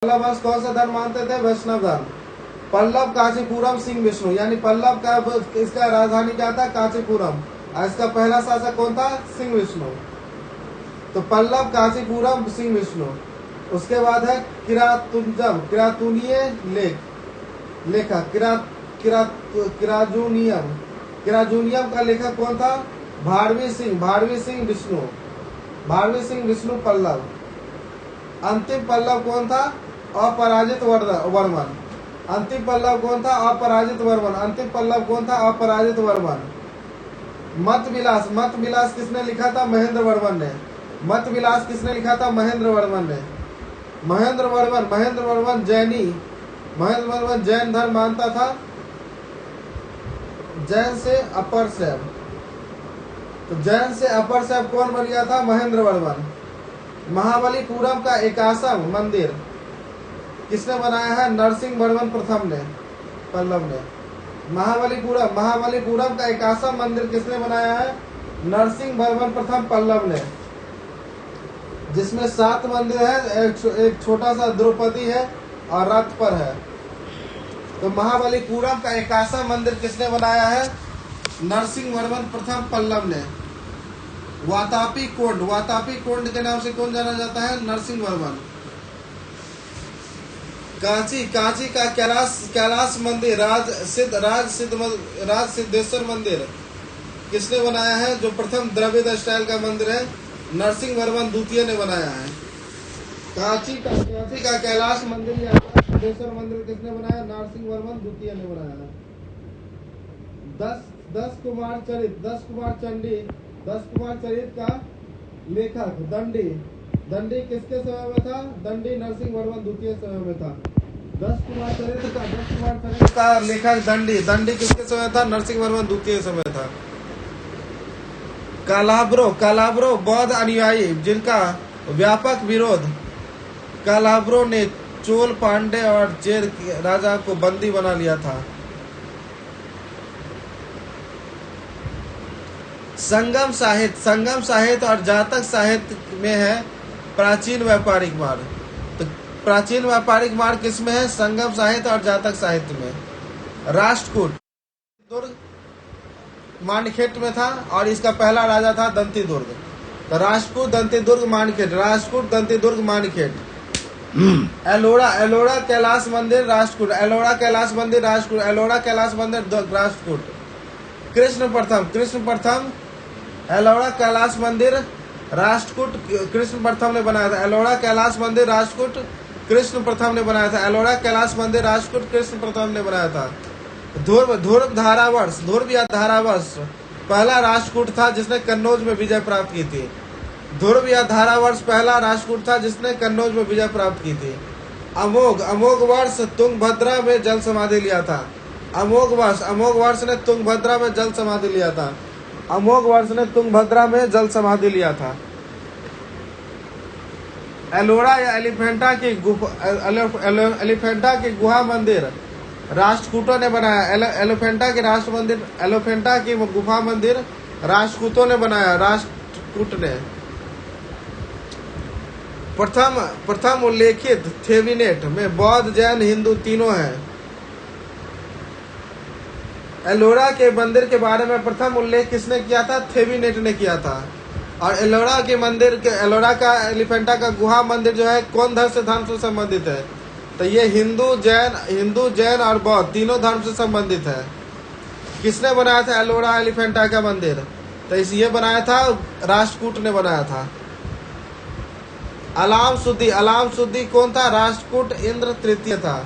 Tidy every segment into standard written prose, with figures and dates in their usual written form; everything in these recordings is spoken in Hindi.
पल्लव वंश कौन सा धर्म मानते थे? वैष्णव धर्म। पल्लव कांचीपुरम सिंह विष्णु, यानी पल्लव का इसका राजधानी क्या था? कांचीपुरम। और इसका पहला शासक कौन था? सिंह विष्णु। तो पल्लव कांचीपुरम सिंह विष्णु। उसके बाद है किरातुंजम, किरातुनीय लेखक किराजुनियम। किराजुनियम का लेखक कौन था? भारवी सिंह विष्णु पल्लव। अंतिम पल्लव कौन था? अपराजित वर्मन। अंतिम पल्लव कौन था? अपराजित वर्मन। मत विलास किसने लिखा था? महेंद्र वर्मन ने। महेंद्र वर्मन जैन धर्म मानता था। जैन से अपर शैव कौन बन गया था? महेंद्र वर्मन। महाबलीपुरम का एकाशम मंदिर किसने बनाया है? नरसिंह वर्मन प्रथम ने, पल्लव ने। महाबलीपुरम का एकाशम मंदिर किसने बनाया है? नरसिंह वर्मन प्रथम पल्लव ने, जिसमें 7 मंदिर है। एक छोटा सा द्रौपदी है और रथ पर है। तो महाबलीपुरम का एकाशम मंदिर किसने बनाया है? नरसिंह वर्मन प्रथम पल्लव ने। वातापी कोंड के नाम से कौन जाना जाता है? नरसिंह वर्मन। कांची का कैलाश मंदिर, राज सिद्धेश्वर मंदिर किसने बनाया है? जो प्रथम द्रविड़ स्टाइल का मंदिर है, नरसिंह वर्मन द्वितीय ने बनाया है। कांची का कैलाश मंदिर या सिद्धेश्वर मंदिर किसने बनाया? नरसिंह वर्मन द्वितीय ने बनाया है। 10 कुमार चरित का लेखक दंडी किसके समय में था? दंडी नरसिंह वर्मन द्वितीय समय में था। 10 कुमार चरित का लेखक दंडी किसके समय था? नरसिंह वर्मन द्वितीय समय था। कालाब्रो बौद्ध अनुयायी जिनका व्यापक विरोध, कालाब्रो ने चोल, पांडे और चेर राजा को बंदी बना लिया था। संगम साहित्य और जातक साहित्य में है प्राचीन व्यापारिक मार्ग। तो प्राचीन व्यापारिक मार्ग किसमें है? संगम साहित्य और जातक साहित्य में। राष्ट्रकूट दुर्ग मानखेट में था और इसका पहला राजा था दंतीदुर्ग। तो राष्ट्रकूट दंतीदुर्ग मानखेट। एलोरा कैलाश मंदिर राष्ट्रकूट। कृष्ण प्रथम एलोरा कैलाश मंदिर राष्ट्रकूट कृष्ण प्रथम ने बनाया था। एलोरा कैलाश मंदिर राष्ट्रकूट कृष्ण प्रथम ने बनाया था। ध्रुव धारावर्ष पहला राष्ट्रकूट था जिसने कन्नौज में विजय प्राप्त की थी। पहला राष्ट्रकूट था जिसने कन्नौज में विजय प्राप्त की थी। अमोघ वर्ष तुंगभद्रा में जल समाधि लिया था। अमोघ वर्ष ने तुंगभद्रा में जल समाधि लिया था। एलोरा या एलिफेंटा की गुहा मंदिर राष्ट्रकूटों ने बनाया। एलिफेंटा की गुफा मंदिर राष्ट्रकूटों ने बनाया। राष्ट्रकूट ने प्रथम उल्लेखित थेविनेट में बौद्ध, जैन, हिंदू तीनों हैं। एलोरा के मंदिर के बारे में प्रथम उल्लेख किसने किया था? थेविनेट ने किया था। और एलोरा का एलिफेंटा का गुहा मंदिर जो है कौन धर्म से संबंधित है? तो ये हिंदू, जैन और बौद्ध तीनों धर्म से संबंधित है। किसने बनाया था एलोरा एलिफेंटा का मंदिर? तो ये बनाया था राष्ट्रकूट ने बनाया था। अलाम सुद्दी कौन था? राष्ट्रकूट इंद्र तृतीय था।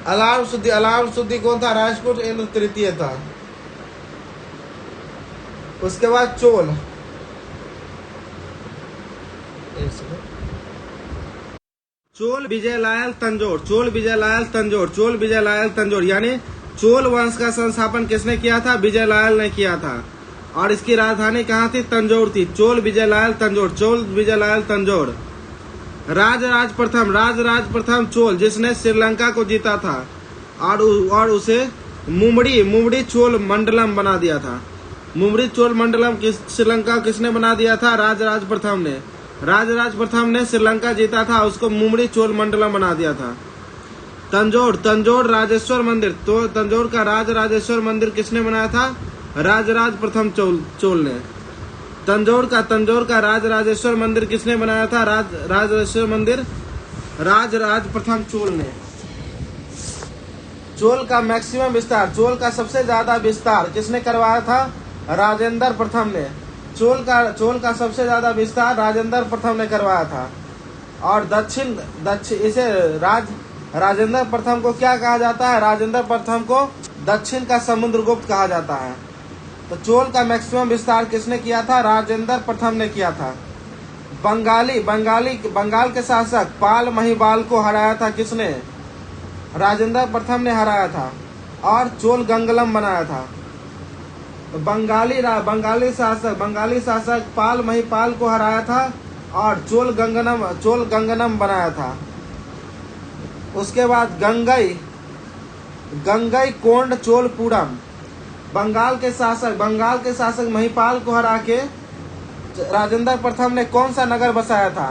अलाम सुद्दी कौन था? राष्ट्रकूट इंद्र तृतीय था। उसके बाद चोल विजयलाल तंजोर यानी चोल वंश का संस्थापन किसने किया था? विजयलाल ने किया था। और इसकी राजधानी कहाँ थी? तंजौर थी। चोल विजयलाल तंजौर। राज प्रथम चोल जिसने श्रीलंका को जीता था और उसे मुमड़ी चोल मंडलम बना दिया था। मुमड़ी चोल मंडलम श्रीलंका किसने बना दिया था? राज प्रथम ने। राजराज प्रथम ने श्रीलंका जीता था, उसको मुमड़ी चोल मंडलम बना दिया था। तंजौर राजेश्वर मंदिर, तो तंजौर का राजेश्वर मंदिर किसने बनाया था? राजराज प्रथम चोल ने। तंजौर का राजेश्वर मंदिर किसने बनाया था? राजेश्वर मंदिर राजराज प्रथम चोल ने। चोल का मैक्सिमम विस्तार, चोल का सबसे ज्यादा विस्तार किसने करवाया था? राजेंद्र प्रथम ने। चोल का सबसे ज्यादा विस्तार राजेंद्र प्रथम ने करवाया था। और दक्षिण इसे राजेंद्र प्रथम को क्या कहा जाता है? राजेंद्र प्रथम को दक्षिण का समुद्रगुप्त कहा जाता है। तो चोल का मैक्सिमम विस्तार किसने किया था? राजेंद्र प्रथम ने किया था। बंगाल के शासक पाल महिपाल को हराया था किसने? राजेंद्र प्रथम ने हराया था और चोल गंगलम बनाया था। तो बंगाली शासक पाल महिपाल को हराया था और चोल गंगनम बनाया था। उसके बाद गंगई कोंड चोलपुरम, बंगाल के शासक महिपाल को हरा के राजेंद्र प्रथम ने कौन सा नगर बसाया था?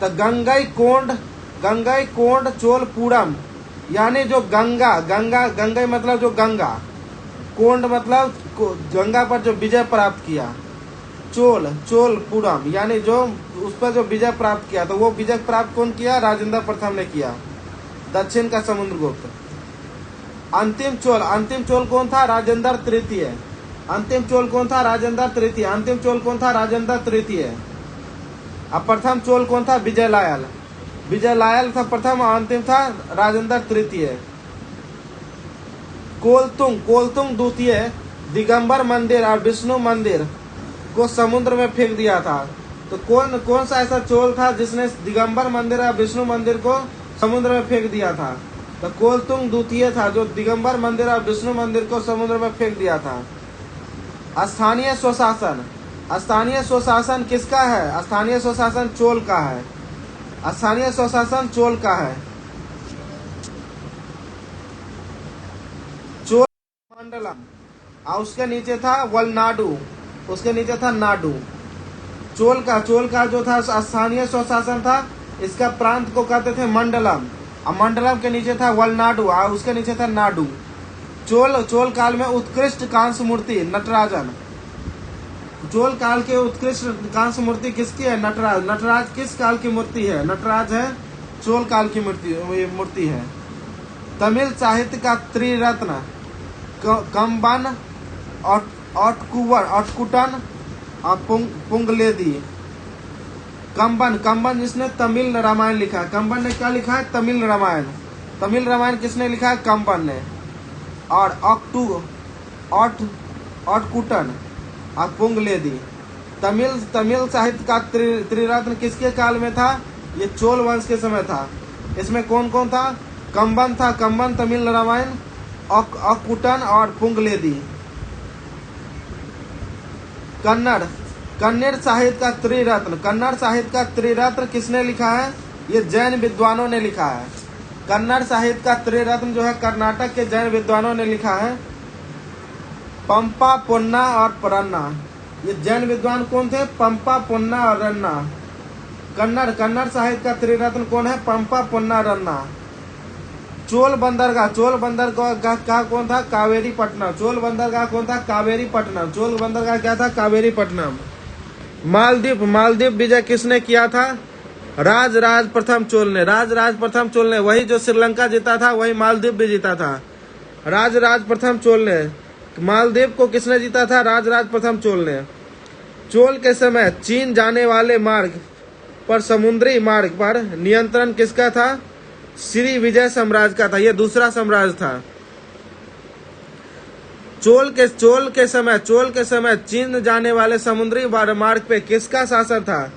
तो गंगई कोंड चोलपुरम, यानी जो गंगई मतलब जो गंगा, कोंड मतलब गंगा पर जो विजय प्राप्त किया, चोलपुरम यानी जो उस पर जो विजय प्राप्त किया, तो वो विजय प्राप्त कौन किया? राजेंद्र प्रथम ने किया, दक्षिण का समुद्रगुप्त। अंतिम चोल कौन था? राजेंद्र तृतीय। अंतिम चोल कौन था? राजेंद्र तृतीय। अब प्रथम चोल कौन था? विजय लायल था प्रथम और अंतिम था राजेंद्र तृतीय। कोलतुंग द्वितीय दिगंबर मंदिर और विष्णु मंदिर को समुद्र में फेंक दिया था। तो कौन सा ऐसा चोल था जिसने दिगंबर मंदिर और विष्णु मंदिर को समुद्र में फेंक दिया था? तो कोलतुंग द्वितीय था, जो दिगंबर मंदिर और विष्णु मंदिर को समुद्र में फेंक दिया था। स्थानीय स्वशासन किसका है? स्थानीय स्वशासन चोल का है। चोल मंडलम, और उसके नीचे था वलनाडु, उसके नीचे था नाडु। चोल का जो था स्थानीय स्वशासन था, इसका प्रांत को कहते थे मंडलम, और मंडलम के नीचे था वलनाडु और उसके नीचे था नाडु। चोल काल में उत्कृष्ट कांस्य मूर्ति नटराजन। चोल काल के उत्कृष्ट कांस्य मूर्ति किसकी है? नटराज किस काल की मूर्ति है? नटराज है चोल काल की मूर्ति है। तमिल साहित्य का त्रिरत्न कंबन, ऑटकुटन और पुंगलेदी। कंबन जिसने तमिल रामायण लिखा है, कंबन ने क्या लिखा है? तमिल रामायण किसने लिखा है? कंबन ने। और ऑटकुटन और पुंगलेदी। तमिल साहित्य का त्रिरत्न किसके काल में था? ये चोल वंश के समय था। इसमें कौन कौन था? कंबन तमिल रामायण, ऑटकुटन और पुंगलेदी। कन्नड़ साहित्य का त्रिरत्न किसने लिखा है? ये जैन विद्वानों ने लिखा है। कन्नड़ साहित्य का त्रिरत्न जो है कर्नाटक के जैन विद्वानों ने लिखा है। पंपा, पोन्ना और रन्ना। ये जैन विद्वान कौन थे? पंपा, पोन्ना और रन्ना। कन्नड़ साहित्य का त्रिरत्न कौन है? पंपा, पोन्ना, रन्ना। चोल बंदरगाह का कौन था? कावेरीपट्टनम। चोल बंदरगाह कौन था? कावेरीपट्टनम। चोल बंदरगाह क्या था? कावेरीपट्टनम। मालदीव विजय किसने किया था? राजराज प्रथम चोल ने। वही जो श्रीलंका जीता था वही मालदीव भी जीता था। राजराज प्रथम चोल ने। मालदीव को किसने जीता था? राजराज प्रथम चोल ने। चोल के समय चीन जाने वाले मार्ग पर, समुद्री मार्ग पर नियंत्रण किसका था? श्री विजय साम्राज्य का था। यह दूसरा साम्राज्य था। चोल के समय चीन जाने वाले समुद्री मार्ग पे किसका शासन था?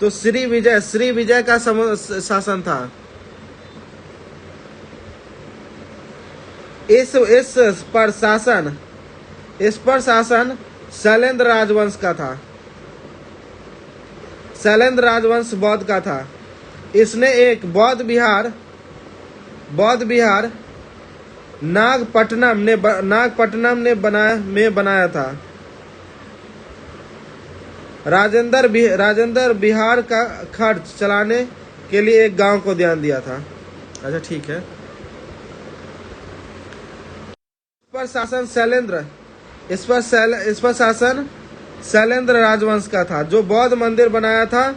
तो श्री विजय का शासन था। इस पर शासन शैलेंद्र राजवंश का था। शैलेंद्र राजवंश बौद्ध का था। इसने एक बौद्ध विहार नागपट्टनम ने बनाया था। राजेंद्र बिहार का खर्च चलाने के लिए एक गांव को ध्यान दिया था। अच्छा ठीक है। इस पर शासन शैलेंद्र राजवंश का था, जो बौद्ध मंदिर बनाया था।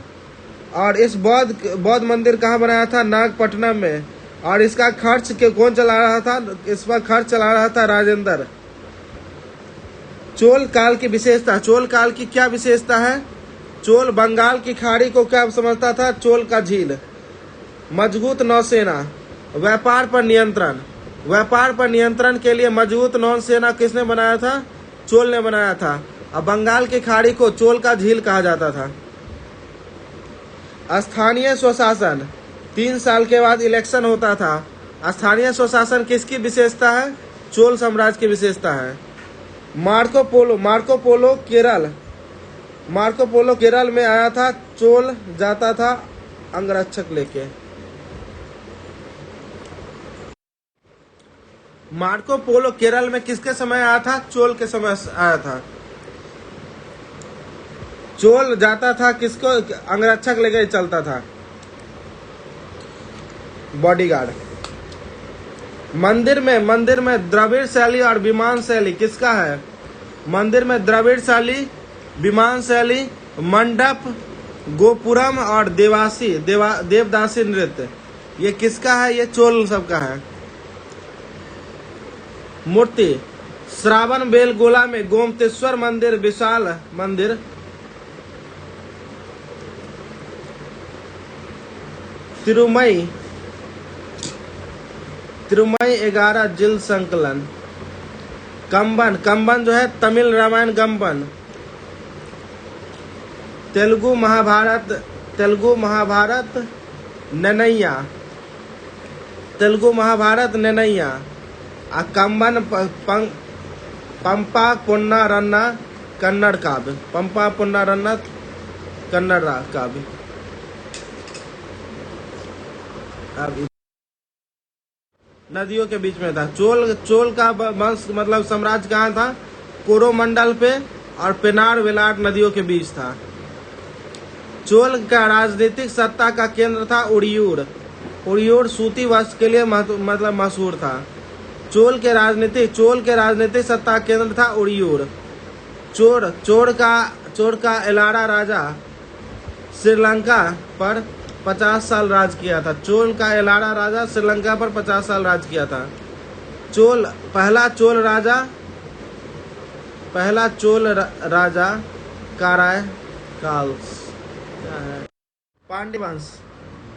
और इस बौद्ध मंदिर कहाँ बनाया था? नागपट्टनम में। और इसका खर्च कौन चला रहा था? इस पर खर्च चला रहा था राजेंद्र। चोल काल की विशेषता, चोल काल की क्या विशेषता है? चोल बंगाल की खाड़ी को क्या समझता था? चोल का झील। मजबूत नौसेना, व्यापार पर नियंत्रण के लिए मजबूत नौसेना किसने बनाया था? चोल ने बनाया था। अब बंगाल की खाड़ी को चोल का झील कहा जाता था। स्थानीय स्वशासन, 3 साल के बाद इलेक्शन होता था। स्थानीय स्वशासन किसकी विशेषता है? चोल साम्राज्य की विशेषता है। मार्को पोलो केरल में आया था। चोल जाता था अंगरक्षक लेके। मार्को पोलो केरल में किसके समय आया था? चोल के समय आया था। चोल जाता था किसको? अंगरक्षक लेके चलता था, बॉडीगार्ड। मंदिर में द्रविड़ शैली और विमान शैली किसका है? मंदिर में द्रविड़ शैली, विमान शैली, मंडप, गोपुरम और देवदासी नृत्य, ये किसका है? ये चोल सबका है। मूर्ति, श्रावण बेलगोला में गोमतेश्वर मंदिर, विशाल मंदिर। तिरुमई 11 जिल संकलन। कंबन जो है तमिल रामायण कंबन। तेलुगु महाभारत नैनैया। कंबन पंपा पुन्ना रन्ना कन्नड़ काव्य। कन्नड़ काव्य। नदियों के बीच में था। चोल का वंश मतलब साम्राज्य कहाँ था? कोरोमंडल पे और पेनार वेलार नदियों के बीच था। चोल का राजनीतिक सत्ता का केंद्र था उड़ियूर सूती वस्त्र के लिए मतलब मशहूर था। चोल के राजनीतिक सत्ता केंद्र था उड़ियूर। चोर का एलारा राजा श्रीलंका पर 50 साल राज किया था। चोल का एलारा राजा श्रीलंका पर 50 साल राज किया था। पहला चोल राजा काराकाल।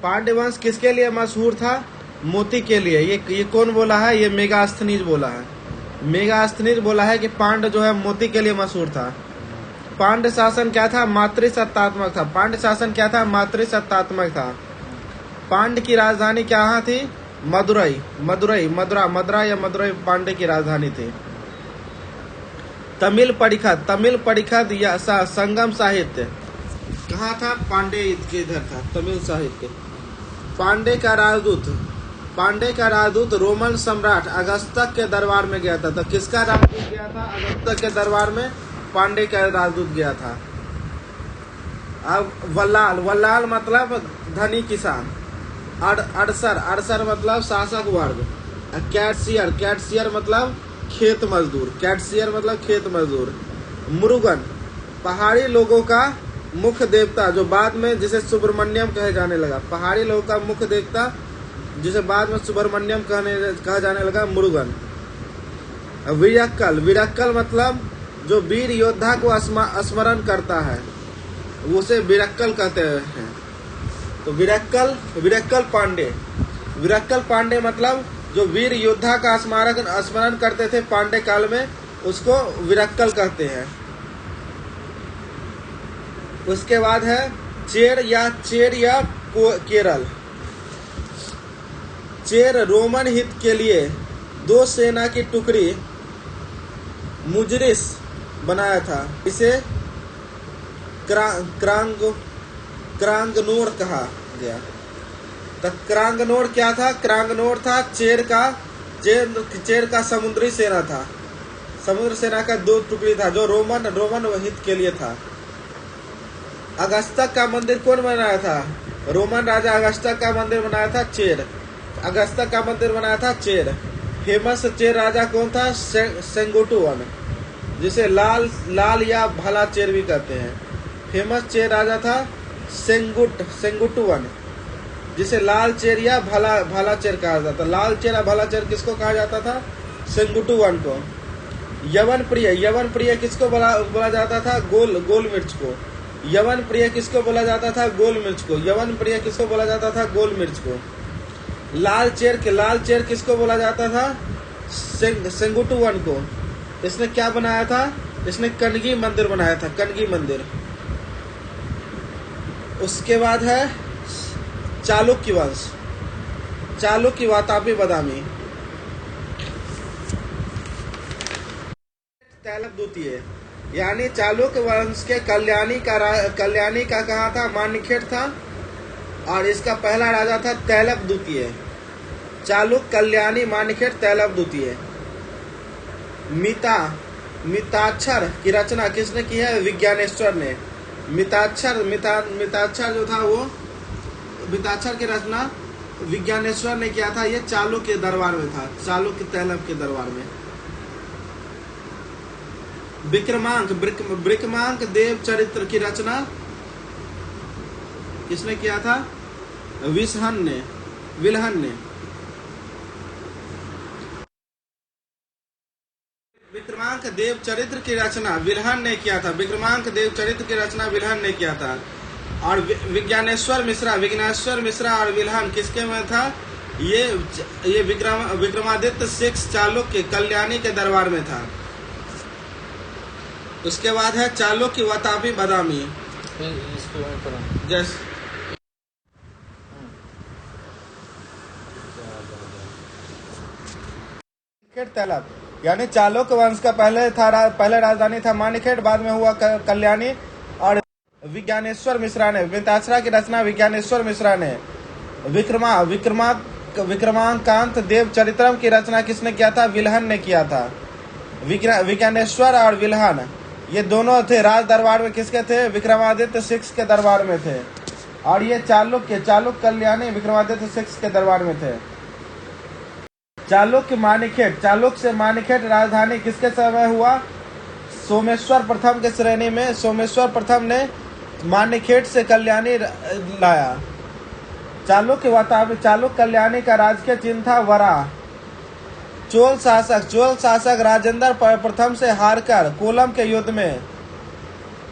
पांड्यवंश किसके लिए मशहूर था? मोती के लिए। ये कौन बोला है? ये मेगास्थनीज बोला है। मेगास्थनीज बोला है कि पांड्य जो है मोती के लिए मशहूर था। पांड्य शासन क्या था? मातृसत्तात्मक था। पांड्य की राजधानी क्या थी? मदुरई पांड्य की राजधानी थी। तमिल परिषद या संगम साहित्य कहाँ था? पांड्य के इधर था तमिल साहित्य। पांड्य का राजदूत रोमन सम्राट अगस्तक के दरबार में गया था। तो किसका राजदूत गया था? अगस्तक के दरबार में पांड्य का राजदूत गया था। अब वल्लाल मतलब धनी किसान। अड़सर मतलब शासक वर्ग। कैटसियर मतलब खेत मजदूर। मुरुगन पहाड़ी लोगों का मुख्य देवता, जो बाद में जिसे सुब्रमण्यम कहे जाने लगा। पहाड़ी लोगों का मुख्य देवता जिसे बाद में सुब्रमण्यम कहा जाने लगा, मुरुगन। विरक्कल मतलब जो वीर योद्धा को स्मरण करता है, उसे विरक्कल कहते हैं। तो विरक्कल पांडे मतलब जो वीर योद्धा का स्मरण करते थे पांडे काल में, उसको विरक्कल कहते हैं। उसके बाद है चेर या केरल। चेर रोमन हित के लिए 2 सेना की टुकड़ी मुजरिस बनाया था। इसे क्रांगनोर कहा गया। तो क्रांगनोर क्या था? क्रांगनोर था चेर का समुद्री सेना था। समुद्र सेना का 2 टुकड़ी था जो रोमन हित के लिए था। अगस्ता का मंदिर कौन बनाया था? रोमन राजा अगस्ता का मंदिर बनाया था चेर। अगस्ता का मंदिर बनाया था चेर। फेमस चेर राजा कौन था? सेंगुटुवन, जिसे लाल या भला चेर भी कहते हैं। फेमस चेर राजा था सेंगुटुवन, जिसे लाल चेर या भला चेर कहा जाता। लाल चेर या भला चेर किसको कहा जाता था? सेंगुटुवन को। यवन प्रिय किसको बोला जाता था? गोल मिर्च को। यवन प्रिय किसको बोला जाता था? गोल मिर्च को। यवन प्रिय किसको बोला जाता था? गोल मिर्च को। लाल चेर किसको बोला जाता था? सेंगुटुवन को। इसने क्या बनाया था? इसने कनगी मंदिर बनाया था, कनगी मंदिर। उसके बाद है चालुक्य वंश, चालुक्य वातापी बदामी। तैलप द्वितीय, यानी चालुक्य वंश के कल्याणी का कहा था? मान्यखेड़ था, और इसका पहला राजा था तैलप द्वितीय। चालुक्य, कल्याणी, मान्यखेड़, तैलप द्वितीय। मिताक्षर की रचना किसने की है? विज्ञानेश्वर ने। मिताक्षर जो था वो, मिताक्षर की रचना विज्ञानेश्वर ने किया था। ये चालुक्य के दरबार में था, चालुक्य तैलप के दरबार में। ब्रिकमांक देव चरित्र की रचना किसने किया था? विल्हन ने। विक्रमांक देव चरित्र की रचना विल्हन ने किया था। विक्रमांक देव चरित्र की रचना विल्हन ने किया था। और विज्ञानेश्वर मिश्रा और विल्हन किसके में था? ये विक्रमादित्य 6 चालुक्य कल्याणी के दरबार में था। उसके बाद है चालुक्य वातापी बदामी। जैसे तैलप, यानी चालुक्य वंश का पहले राजधानी था मान्यखेड़, बाद में हुआ कल्याणी। और विज्ञानेश्वर मिश्रा ने, मिताक्षरा की रचना विज्ञानेश्वर मिश्रा ने। विक्रमांकांत देव चरित्रम की रचना किसने किया था? विल्हन ने किया था। विज्ञानेश्वर और विल्हन ये दोनों थे राज दरबार में। किसके थे? विक्रमादित्य 6 के दरबार में थे। और ये चालुक्य कल्याणी विक्रमादित्य 6 के दरबार में थे। चालुक्य से मान्यखेड़ राजधानी किसके समय हुआ? सोमेश्वर प्रथम के श्रेणी में। सोमेश्वर प्रथम ने मान्यखेड़ से कल्याणी लाया। चालुक्य कल्याणी का राजकीय चिन्ह था वराह। चोल शासक राजेंद्र प्रथम से हारकर कोलम के युद्ध में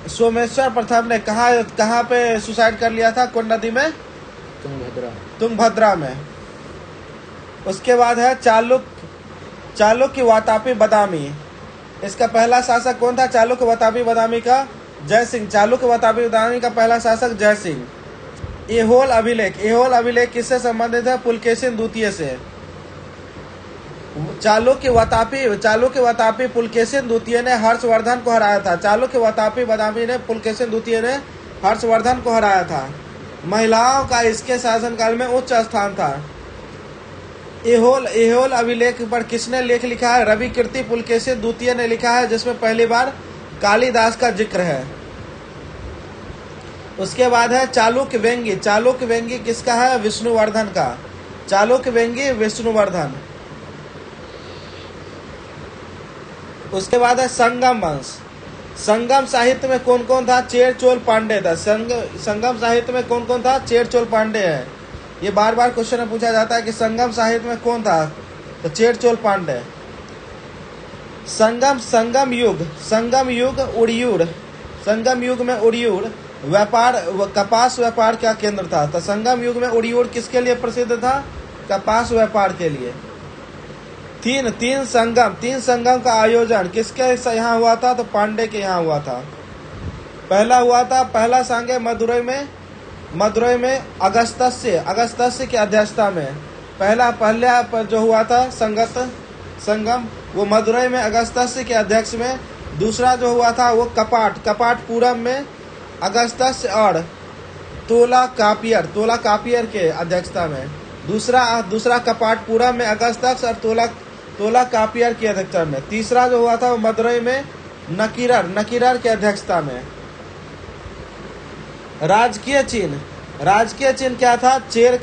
सोमेश्वर प्रथम ने कहाँ पे सुसाइड कर लिया था? कौन नदी में? तुंगभद्रा में। उसके बाद है चालुक्य वातापी बदामी। इसका पहला शासक कौन था? चालुक्य वातापी बदामी का जय सिंह। चालुक्य वातापी बदामी का पहला शासक जय सिंह। एहोल अभिलेख किससे संबंधित है? पुलकेशिन द्वितीय से। चालुक्य वातापी पुलकेशिन द्वितीय ने हर्षवर्धन को हराया था। चालुक्य वातापी बदामी ने पुलकेशिन द्वितीय ने हर्षवर्धन को हराया था। महिलाओं का इसके शासनकाल में उच्च स्थान था। एहोल अभिलेख पर किसने लेख लिखा है? रवि कीर्ति पुलकेशिन द्वितीय ने लिखा है, जिसमें पहली बार कालिदास का जिक्र है। उसके बाद है चालुक्य व्यंगी किसका है? विष्णुवर्धन का। चालुक्य व्यंगी विष्णुवर्धन। उसके बाद है संगम वंश। संगम साहित्य में कौन कौन था? चेर चोल पांडे था। संगम साहित्य में कौन कौन था? चेर चोल पांडे है। ये बार बार क्वेश्चन में पूछा जाता है कि संगम साहित्य में कौन था? तो चेर चोल पांडे। संगम युग में उड़ियूर कपास व्यापार का केंद्र था। तो संगम युग में उड़ियूर किसके लिए प्रसिद्ध था? कपास व्यापार के लिए। तीन संगम का आयोजन किसके यहाँ हुआ था? तो पांडे के यहाँ हुआ था। पहला संगम मदुरई में अगस्त्य की अध्यक्षता में पहला जो हुआ था संगम वो मदुरई में अगस्त्य के अध्यक्ष में। दूसरा जो हुआ था वो कपाटपुरम में अगस्त्य और तोला कापियर के अध्यक्षता में। दूसरा कपाटपुरम में अगस्त्य और तोला कापियर की अध्यक्षता में। तीसरा जो हुआ था वो मदुरई में नकीरर के अध्यक्षता में। राजकीय चिन्ह क्या था? चेर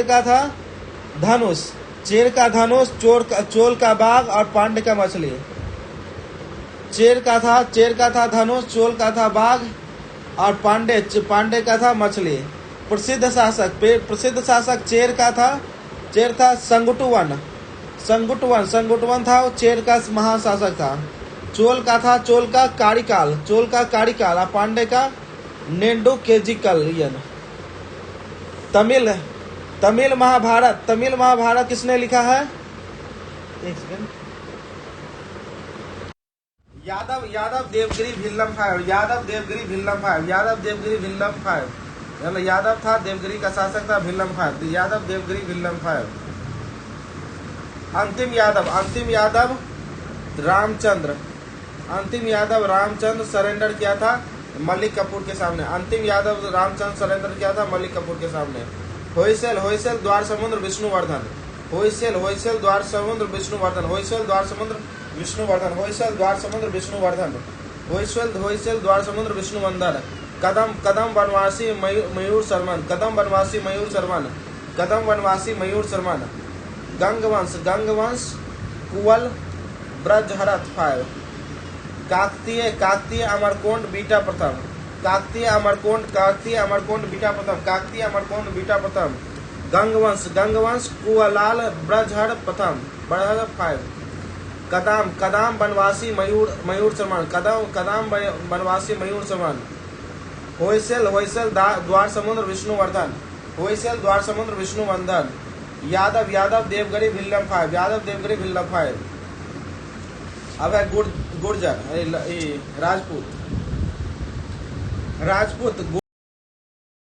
का था धनुष, चेर का धनुष, चोल का बाघ और पांडे का मछली। चेर का था धनुष, चोल का था बाघ और पांडे का था मछली। प्रसिद्ध शासक चेर था संगुटुवन था, वो चेर का महाशासक था। चोल का कारिकाल और पांडे का नेंडू केजिकल। तमिल महाभारत किसने लिखा है? एक सेकंड। यादव देवगिरी भिल्लम फाइव। यादव था, देवगिरी का शासक था, भिल्लम फाइव। यादव देवगिरी भिल्लम फाइव। अंतिम यादव रामचंद्र सरेंडर किया था मलिक कपूर के सामने। अंतिम यादव रामचंद्र सरेंडर किया था मलिक कपूर के सामने। होयसल द्वार समुद्र विष्णुवर्धन। होयसल द्वार समुद्र विष्णुवर्धन। होयसल द्वार समुद्र विष्णुवर्धन। कदम वनवासी मयूर शर्मन। गंगवंश कुवल ब्रजहरथ फाइव। काकतीय अमरकोंड बीटा प्रथम। काकतीय अमरकोंड बीटा प्रथम। गंगवंश कुवलाल ब्रजहर प्रथम फाइव। कदाम बनवासी मयूर शर्मन। होयसल द्वार समुद्र विष्णुवर्धन। यादव देवगिरी भिल्लम फाइव। अब है गुर्जर राजपूत।